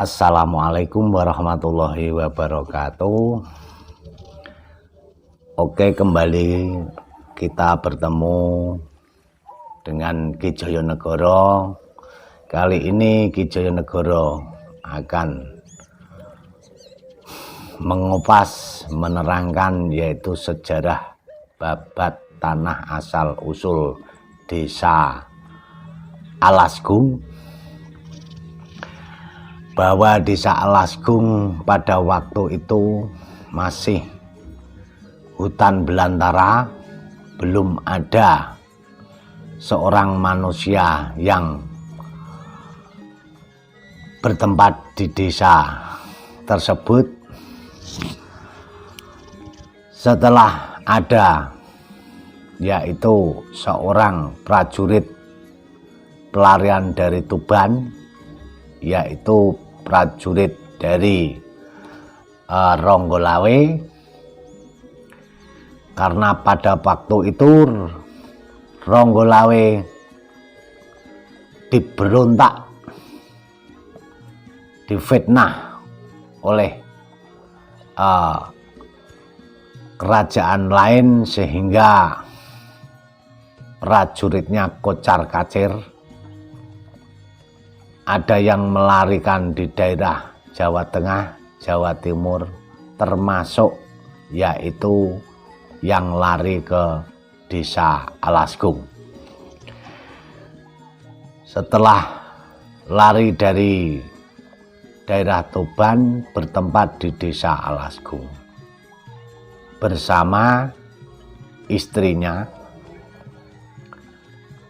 Assalamualaikum warahmatullahi wabarakatuh. Oke, kembali kita bertemu dengan Ki Joyonegoro. Kali ini Ki Joyonegoro akan mengupas, menerangkan yaitu sejarah babat tanah asal usul desa Alasgung, bahwa desa Alasgung pada waktu itu masih hutan belantara, belum ada seorang manusia yang bertempat di desa tersebut. Setelah ada yaitu seorang prajurit pelarian dari Tuban, yaitu prajurit dari Ronggolawe, karena pada waktu itu Ronggolawe diberontak, difitnah oleh kerajaan lain sehingga prajuritnya kocar-kacir. Ada yang melarikan di daerah Jawa Tengah, Jawa Timur, termasuk yaitu yang lari ke desa Alasgung. Setelah lari dari daerah Tuban, bertempat di desa Alasgung bersama istrinya.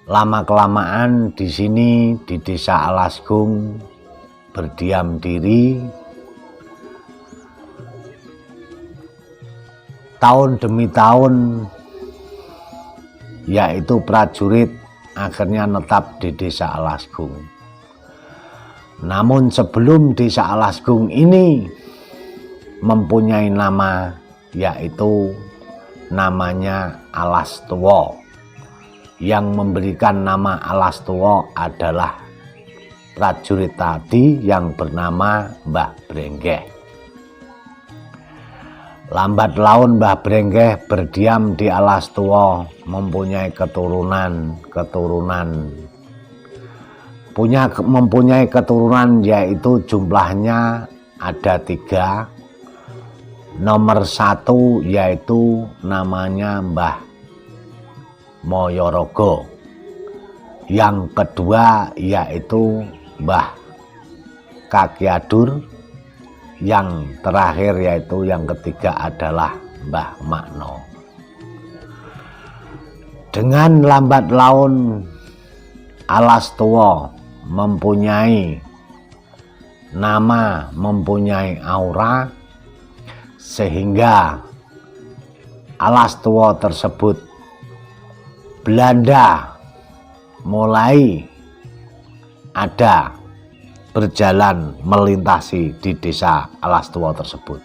Lama-kelamaan di sini di desa Alasgung berdiam diri. Tahun demi tahun, yaitu prajurit akhirnya menetap di desa Alasgung. Namun sebelum desa Alasgung ini mempunyai nama, yaitu namanya Alastuwo. Yang memberikan nama Alastuwo adalah prajurit tadi yang bernama Mbah Brenggeh. Lambat laun Mbah Brenggeh berdiam di Alastuwo, mempunyai mempunyai keturunan yaitu jumlahnya ada 3. Nomor 1 yaitu namanya Mbah Moyorogo. Yang kedua yaitu Mbah Kakyadur. Yang terakhir yaitu yang ketiga adalah Mbah Makno. Dengan lambat laun Alastuwo mempunyai nama, mempunyai aura, sehingga Alastuwo tersebut Belanda mulai ada berjalan melintasi di desa Alastuwo tersebut.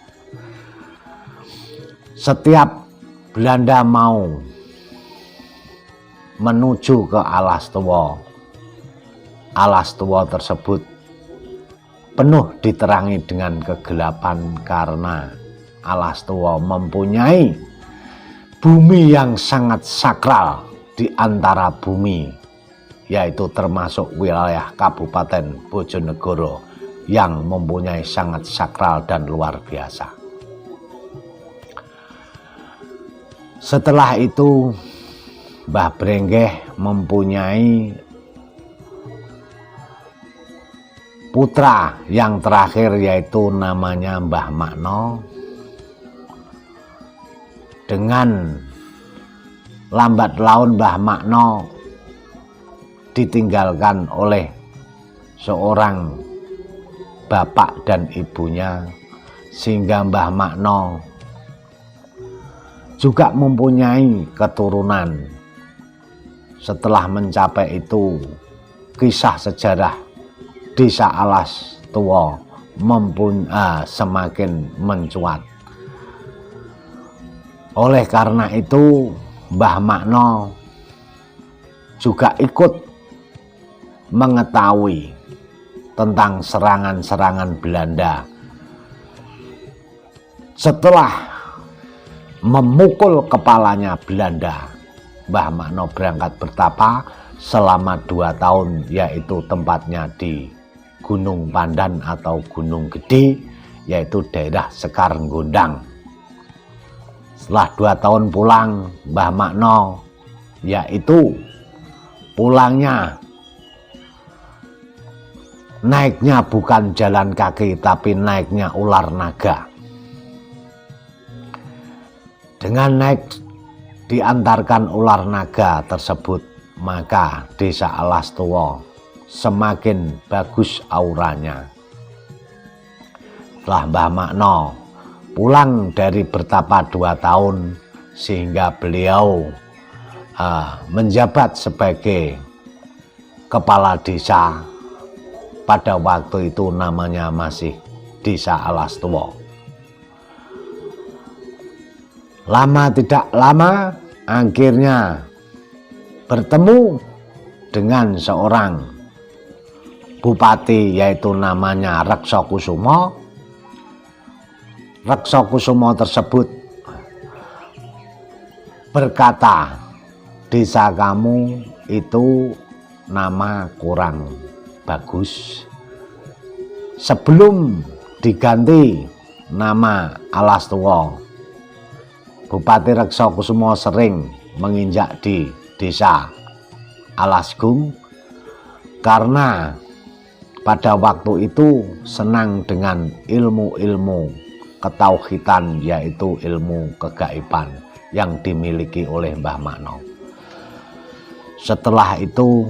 Setiap Belanda mau menuju ke Alastuwo, Alastuwo tersebut penuh diterangi dengan kegelapan karena Alastuwo mempunyai bumi yang sangat sakral di antara bumi, yaitu termasuk wilayah Kabupaten Bojonegoro yang mempunyai sangat sakral dan luar biasa. Setelah itu Mbah Brenggeh mempunyai putra yang terakhir yaitu namanya Mbah Makno. Dengan lambat laun Mbah Makno ditinggalkan oleh seorang bapak dan ibunya, sehingga Mbah Makno juga mempunyai keturunan. Setelah mencapai itu, kisah sejarah desa Alastuwo semakin mencuat. Oleh karena itu Mbah Makno juga ikut mengetahui tentang serangan-serangan Belanda. Setelah memukul kepalanya Belanda, Mbah Makno berangkat bertapa selama 2 tahun, yaitu tempatnya di Gunung Pandan atau Gunung Gede, yaitu daerah Sekar Gondang. Setelah 2 tahun pulang, Mbah Makno yaitu pulangnya naiknya bukan jalan kaki tapi naiknya ular naga. Dengan naik diantarkan ular naga tersebut, maka desa Alastuwa semakin bagus auranya. Setelah Mbah Makno pulang dari bertapa 2 tahun, sehingga beliau menjabat sebagai kepala desa. Pada waktu itu namanya masih Desa Alastuwa. Lama tidak lama akhirnya bertemu dengan seorang bupati, yaitu namanya Rekso Kusumo. Rekso Kusumo tersebut berkata, desa kamu itu nama kurang bagus. Sebelum diganti nama Alastuwa, Bupati Rekso Kusumo sering menginjak di desa Alasgung karena pada waktu itu senang dengan ilmu-ilmu ketauhidan, yaitu ilmu kegaiban yang dimiliki oleh Mbah Makno. Setelah itu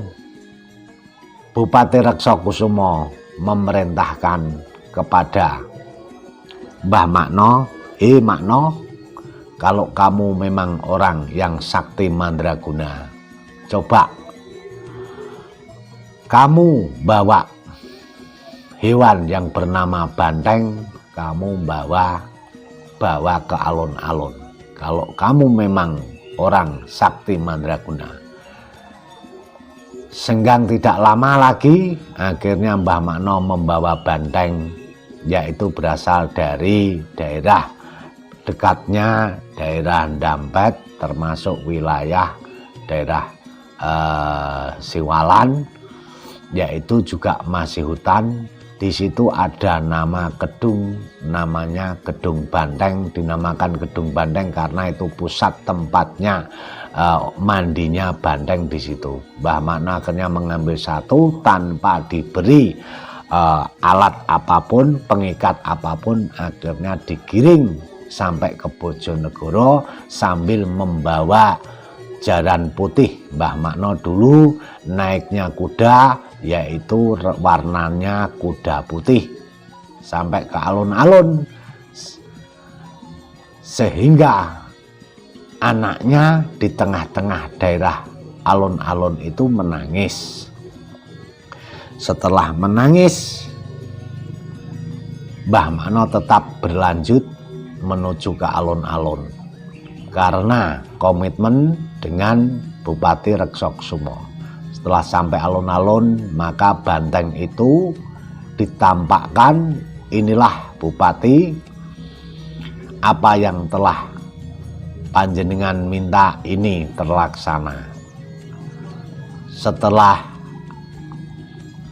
Bupati Rekso Kusumo memerintahkan kepada Mbah Makno, Makno, kalau kamu memang orang yang sakti mandraguna, coba kamu bawa hewan yang bernama banteng, kamu bawa ke alun-alun. Kalau kamu memang orang sakti mandraguna. Senggang tidak lama lagi, akhirnya Mbah Makno membawa banteng, yaitu berasal dari daerah dekatnya daerah Dampet, termasuk wilayah daerah Siwalan, yaitu juga masih hutan. Di situ ada nama gedung, namanya Gedung Banteng, dinamakan Gedung Banteng karena itu pusat tempatnya mandinya banteng di situ. Mbah Makno akhirnya mengambil satu tanpa diberi alat apapun, pengikat apapun, akhirnya digiring sampai ke Bojonegoro sambil membawa jaran putih. Mbah Makno dulu naiknya kuda, yaitu warnanya kuda putih, sampai ke alun-alun, sehingga anaknya di tengah-tengah daerah alun-alun itu menangis. Setelah menangis, Mbah Makno tetap berlanjut menuju ke alun-alun karena komitmen dengan Bupati Rekso Kusumo. Setelah sampai alun-alun, maka banteng itu ditampakkan, inilah Bupati, apa yang telah panjenengan minta ini terlaksana. Setelah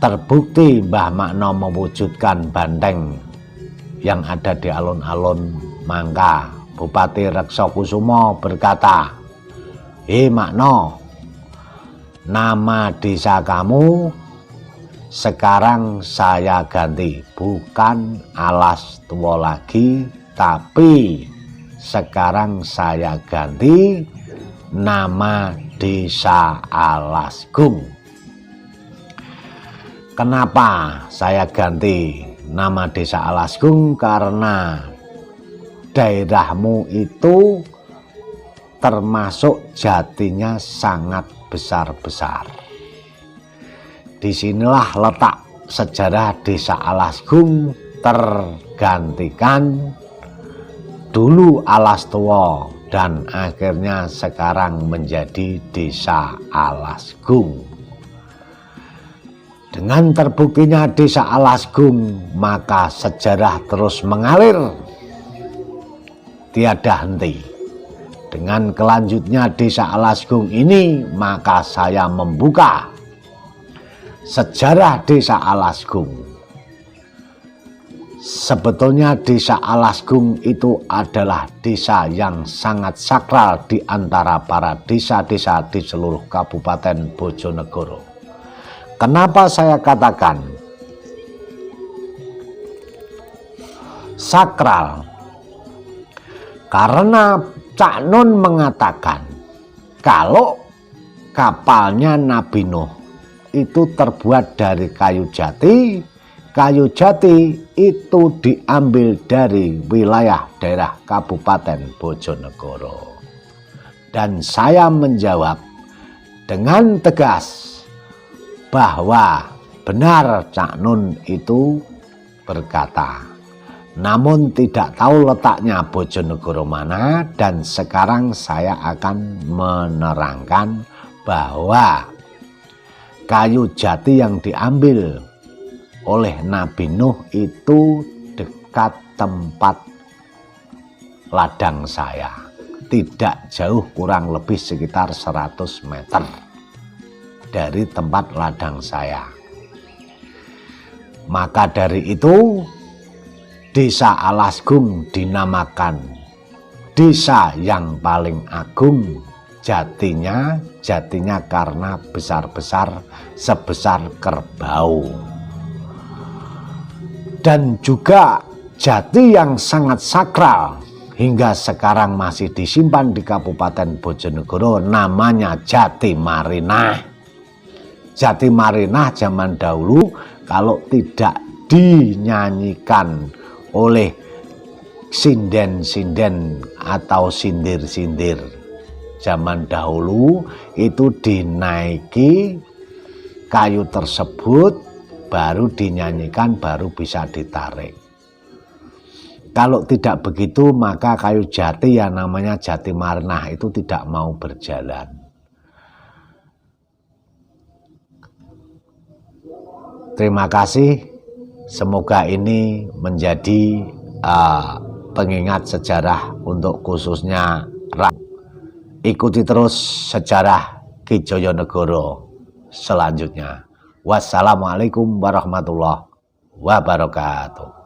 terbukti Mbah Makno mewujudkan banteng yang ada di alun-alun, maka Bupati Rekso Kusumo berkata, Makno, nama desa kamu sekarang saya ganti, bukan Alastuwa lagi, tapi sekarang saya ganti nama Desa Alasgung. Kenapa saya ganti nama Desa Alasgung? Karena daerahmu itu termasuk jatinya sangat besar-besar. Disinilah letak sejarah Desa Alasgung tergantikan, dulu Alastuwa dan akhirnya sekarang menjadi Desa Alasgung. Dengan terbuktinya Desa Alasgung, maka sejarah terus mengalir tiada henti. Dengan kelanjutnya Desa Alasgung ini, maka saya membuka sejarah Desa Alasgung. Sebetulnya Desa Alasgung itu adalah desa yang sangat sakral di antara para desa-desa di seluruh Kabupaten Bojonegoro. Kenapa saya katakan sakral? Karena Cak Nun mengatakan kalau kapalnya Nabi Nuh itu terbuat dari kayu jati. Kayu jati itu diambil dari wilayah daerah Kabupaten Bojonegoro. Dan saya menjawab dengan tegas bahwa benar Cak Nun itu berkata, namun tidak tahu letaknya Bojonegoro mana, dan sekarang saya akan menerangkan bahwa kayu jati yang diambil oleh Nabi Nuh itu dekat tempat ladang saya, tidak jauh, kurang lebih sekitar 100 meter dari tempat ladang saya. Maka dari itu Desa Alasgung dinamakan desa yang paling agung. Jatinya karena besar-besar sebesar kerbau. Dan juga jati yang sangat sakral hingga sekarang masih disimpan di Kabupaten Bojonegoro, namanya Jati Marinah. Jati Marinah zaman dahulu kalau tidak dinyanyikan oleh sinden-sinden atau sindir-sindir zaman dahulu, itu dinaiki kayu tersebut baru dinyanyikan, baru bisa ditarik. Kalau tidak begitu maka kayu jati yang namanya Jati Marinah itu tidak mau berjalan. Terima kasih, semoga ini menjadi pengingat sejarah untuk khususnya ikuti terus sejarah Ki Joyonegoro selanjutnya. Wassalamualaikum warahmatullahi wabarakatuh.